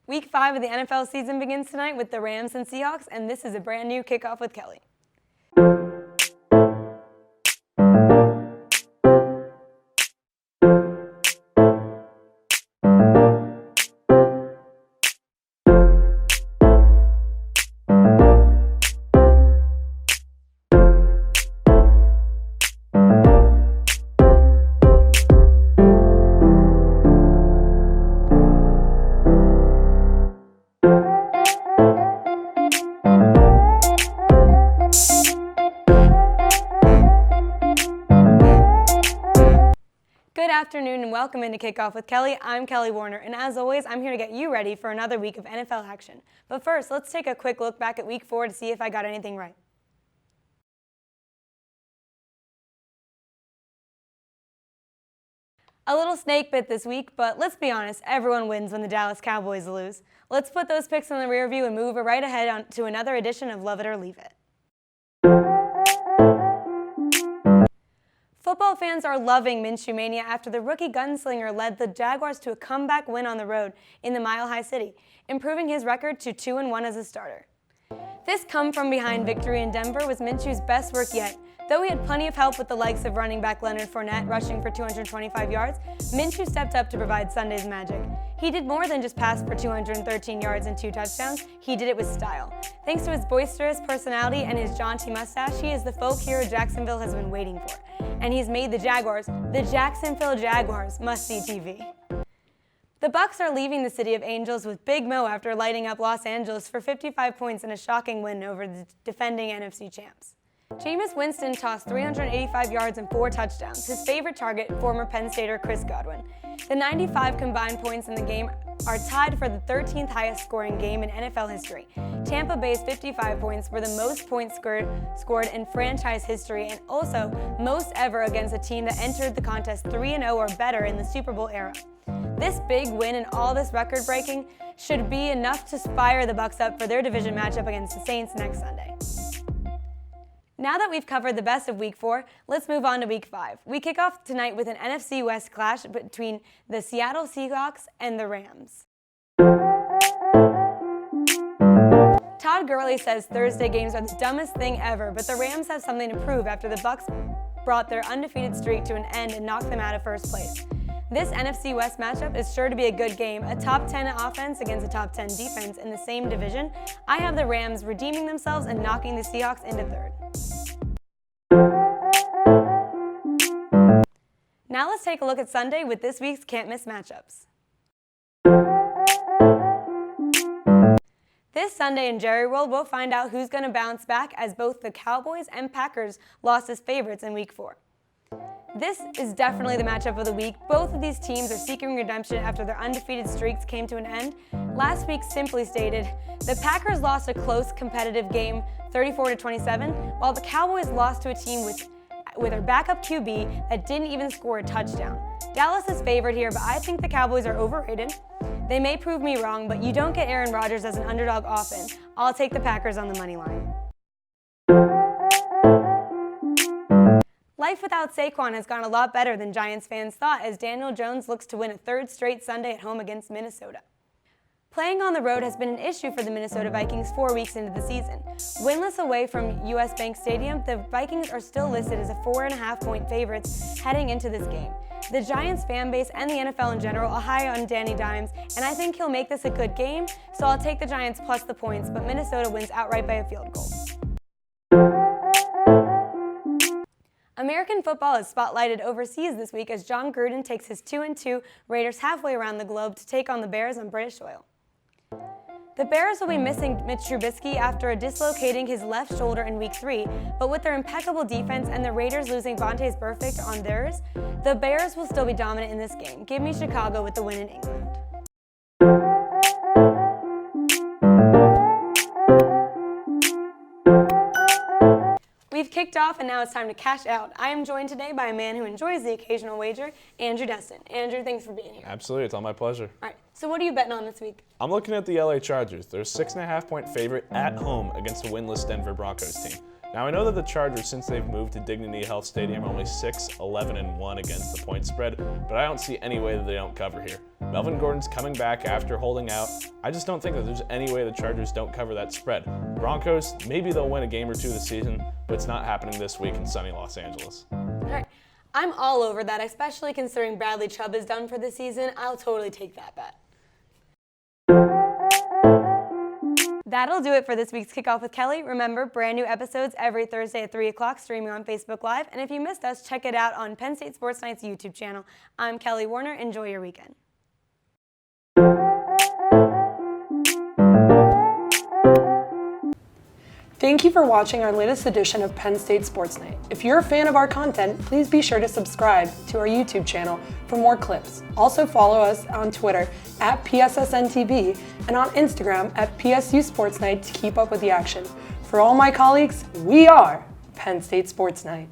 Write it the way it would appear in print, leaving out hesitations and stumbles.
Week 5 of the NFL season begins tonight with the Rams and Seahawks, and this is a brand new Kickoff with Kelly. Good afternoon and welcome into Kickoff with Kelly. I'm Kelly Warner, and as always, I'm here to get you ready for another week of NFL action. But first, let's take a quick look back at Week 4 to see if I got anything right. A little snake bit this week, but let's be honest, everyone wins when the Dallas Cowboys lose. Let's put those picks in the rear view and move right ahead to another edition of Love It or Leave It. Football fans are loving Minshew Mania after the rookie gunslinger led the Jaguars to a comeback win on the road in the Mile High City, improving his record to 2-1 as a starter. This come-from-behind victory in Denver was Minshew's best work yet. Though he had plenty of help with the likes of running back Leonard Fournette rushing for 225 yards, Minshew stepped up to provide Sunday's magic. He did more than just pass for 213 yards and 2 touchdowns, he did it with style. Thanks to his boisterous personality and his jaunty mustache, he is the folk hero Jacksonville has been waiting for. And he's made the Jaguars, the Jacksonville Jaguars, must-see TV. The Bucs are leaving the City of Angels with Big Mo after lighting up Los Angeles for 55 points in a shocking win over the defending NFC champs. Jameis Winston tossed 385 yards and 4 touchdowns, his favorite target, former Penn Stater Chris Godwin. The 95 combined points in the game are tied for the 13th highest scoring game in NFL history. Tampa Bay's 55 points were the most points scored in franchise history and also most ever against a team that entered the contest 3-0 or better in the Super Bowl era. This big win and all this record-breaking should be enough to fire the Bucs up for their division matchup against the Saints next Sunday. Now that we've covered the best of Week 4, let's move on to Week 5. We kick off tonight with an NFC West clash between the Seattle Seahawks and the Rams. Todd Gurley says Thursday games are the dumbest thing ever, but the Rams have something to prove after the Bucs brought their undefeated streak to an end and knocked them out of first place. This NFC West matchup is sure to be a good game, a top 10 offense against a top 10 defense in the same division. I have the Rams redeeming themselves and knocking the Seahawks into third. Now let's take a look at Sunday with this week's can't-miss matchups. This Sunday in Jerry World, we'll find out who's going to bounce back as both the Cowboys and Packers lost as favorites in Week 4. This is definitely the matchup of the week. Both of these teams are seeking redemption after their undefeated streaks came to an end. Last week simply stated, the Packers lost a close competitive game 34-27, while the Cowboys lost to a team with their backup QB that didn't even score a touchdown. Dallas is favored here, but I think the Cowboys are overrated. They may prove me wrong, but you don't get Aaron Rodgers as an underdog often. I'll take the Packers on the money line. Life without Saquon has gone a lot better than Giants fans thought as Daniel Jones looks to win a third straight Sunday at home against Minnesota. Playing on the road has been an issue for the Minnesota Vikings 4 weeks into the season. Winless away from US Bank Stadium, the Vikings are still listed as a 4.5-point favorites heading into this game. The Giants fan base and the NFL in general are high on Danny Dimes, and I think he'll make this a good game, so I'll take the Giants plus the points, but Minnesota wins outright by a field goal. American football is spotlighted overseas this week as John Gruden takes his 2-2 Raiders halfway around the globe to take on the Bears on British soil. The Bears will be missing Mitch Trubisky after dislocating his left shoulder in Week 3, but with their impeccable defense and the Raiders losing Vontaze Burfict on theirs, the Bears will still be dominant in this game. Give me Chicago with the win in England. We've kicked off and now it's time to cash out. I am joined today by a man who enjoys the occasional wager, Andrew Destin. Andrew, thanks for being here. Absolutely, it's all my pleasure. All right, so what are you betting on this week? I'm looking at the LA Chargers. They're a 6.5-point favorite at home against a winless Denver Broncos team. Now I know that the Chargers, since they've moved to Dignity Health Stadium, are only 6-11-1 against the point spread, but I don't see any way that they don't cover here. Melvin Gordon's coming back after holding out. I just don't think that there's any way the Chargers don't cover that spread. Broncos, maybe they'll win a game or two this season, but it's not happening this week in sunny Los Angeles. All right. I'm all over that, especially considering Bradley Chubb is done for the season. I'll totally take that bet. That'll do it for this week's Kickoff with Kelly. Remember, brand new episodes every Thursday at 3 o'clock streaming on Facebook Live. And if you missed us, check it out on Penn State Sports Night's YouTube channel. I'm Kelly Warner. Enjoy your weekend. Thank you for watching our latest edition of Penn State Sports Night. If you're a fan of our content, please be sure to subscribe to our YouTube channel for more clips. Also follow us on Twitter at PSSN TV and on Instagram at PSU Sports Night to keep up with the action. For all my colleagues, we are Penn State Sports Night.